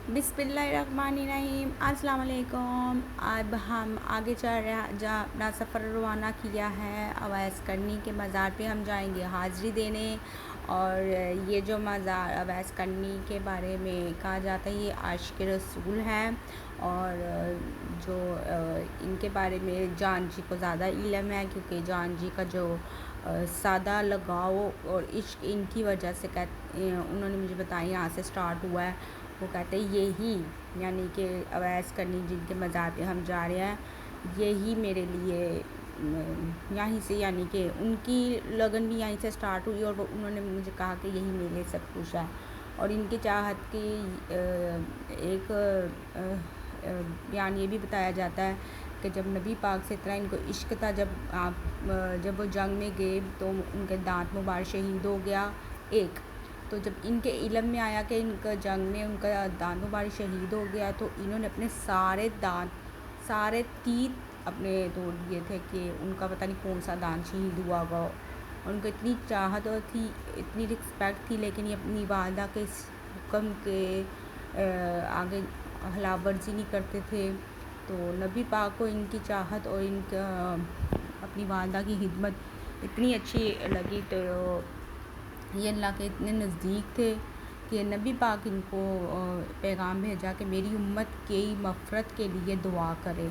बिस्मिल्लाहिर्रहमानिर्रहीम। अस्सलाम वालेकुम। अब हम आगे चल रहे हैं, जहाँ अपना सफ़र रवाना किया है अवैस करनी के मज़ार पे हम जाएंगे हाज़िरी देने। और ये जो मज़ार अवैस करनी के बारे में कहा जाता है, ये आशिक़ रसूल हैं। और जो इनके बारे में जान जी को ज़्यादा इल्म है, क्योंकि जान जी का जो सादा लगाव और इश्क इनकी वजह से उन्होंने मुझे बताया यहाँ से स्टार्ट हुआ है। वो कहते हैं यही, यानी कि अवैस करनी जिनके मज़ार पे हम जा रहे हैं, यही मेरे लिए यहीं से, यानी कि उनकी लगन भी यहीं से स्टार्ट हुई। और उन्होंने मुझे कहा कि यही मेरे लिए सब कुछ है। और इनकी चाहत की एक बयान ये भी बताया जाता है कि जब नबी पाक से इतना इनको इश्क था, जब वो जंग में गए तो उनके दांत मुबारक शहीद हो गया एक। तो जब इनके इल्म में आया कि इनका जंग में उनका दांत मुबारक शहीद हो गया, तो इन्होंने अपने सारे दांत, सारे तीत अपने तोड़ दिए थे कि उनका पता नहीं कौन सा दांत शहीद हुआ होगा। और उनको इतनी चाहत थी, इतनी रिस्पेक्ट थी, लेकिन ये अपनी वालदा के हुक्म के आगे खिलाफवर्जी नहीं करते थे। तो नबी पाक को इनकी चाहत और इनका अपनी वालदा की खिदमत इतनी अच्छी लगी, तो ये अल्लाह के इतने नज़दीक थे कि नबी पाक इनको पैगाम भेजा कि मेरी उम्मत की मफ़रत के लिए दुआ करे।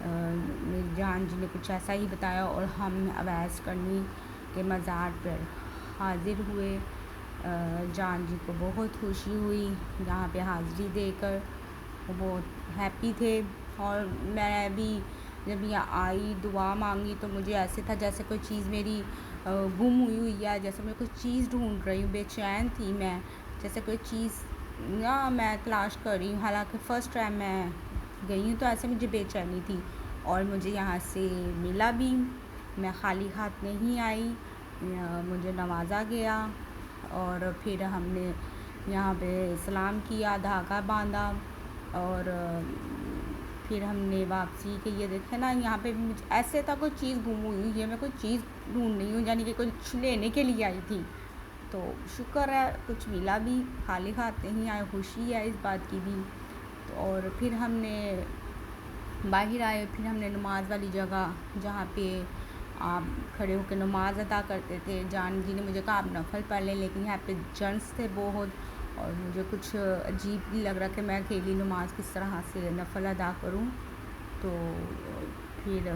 मेरी जान जी ने कुछ ऐसा ही बताया और हम अवैस करनी के मज़ार पर हाज़िर हुए। जान जी को बहुत खुशी हुई यहाँ पे हाज़िरी देकर, वो बहुत हैप्पी थे। और मैं भी जब यहाँ आई दुआ मांगी तो मुझे ऐसे था जैसे कोई चीज़ मेरी गुम हुई है, जैसे मैं कुछ चीज़ ढूंढ रही हूँ। बेचैन थी मैं, जैसे कोई चीज़ ना मैं तलाश कर रही हूँ, हालांकि फ़र्स्ट टाइम मैं गई हूँ, तो ऐसे मुझे बेचैनी थी। और मुझे यहाँ से मिला भी, मैं खाली हाथ नहीं आई, मुझे नवाजा गया। और फिर हमने यहाँ पे सलाम किया, धागा बांधा, और फिर हमने वापसी के ये देखे ना, यहाँ पे मुझे ऐसे था कोई चीज़ गुम हुई है, मैं कोई चीज़ ढूंढ रही हूँ, यानी कि कुछ लेने के लिए आई थी। तो शुक्र है कुछ मिला भी, खाली हाथ नहीं आए, खुशी है इस बात की भी। तो और फिर हमने बाहर आए, फिर हमने नमाज वाली जगह जहाँ पे आप खड़े होकर नमाज अदा करते थे, जान जी ने मुझे कहा आप नफल पढ़ लें, लेकिन यहाँ पे जेंट्स थे बहुत, और मुझे कुछ अजीब भी लग रहा कि मैं अकेली नमाज किस तरह से नफल अदा करूँ। तो फिर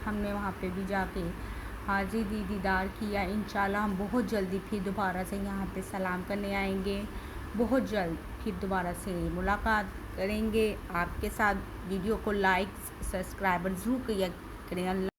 हमने वहाँ पे भी जाके हाज़िरी दी, दीदार किया। इंशाल्लाह हम बहुत जल्दी फिर दोबारा से यहाँ पे सलाम करने आएंगे, बहुत जल्द फिर दोबारा से मुलाकात करेंगे आपके साथ। वीडियो को लाइक सब्सक्राइब ज़रूर किया करें। अल्लाह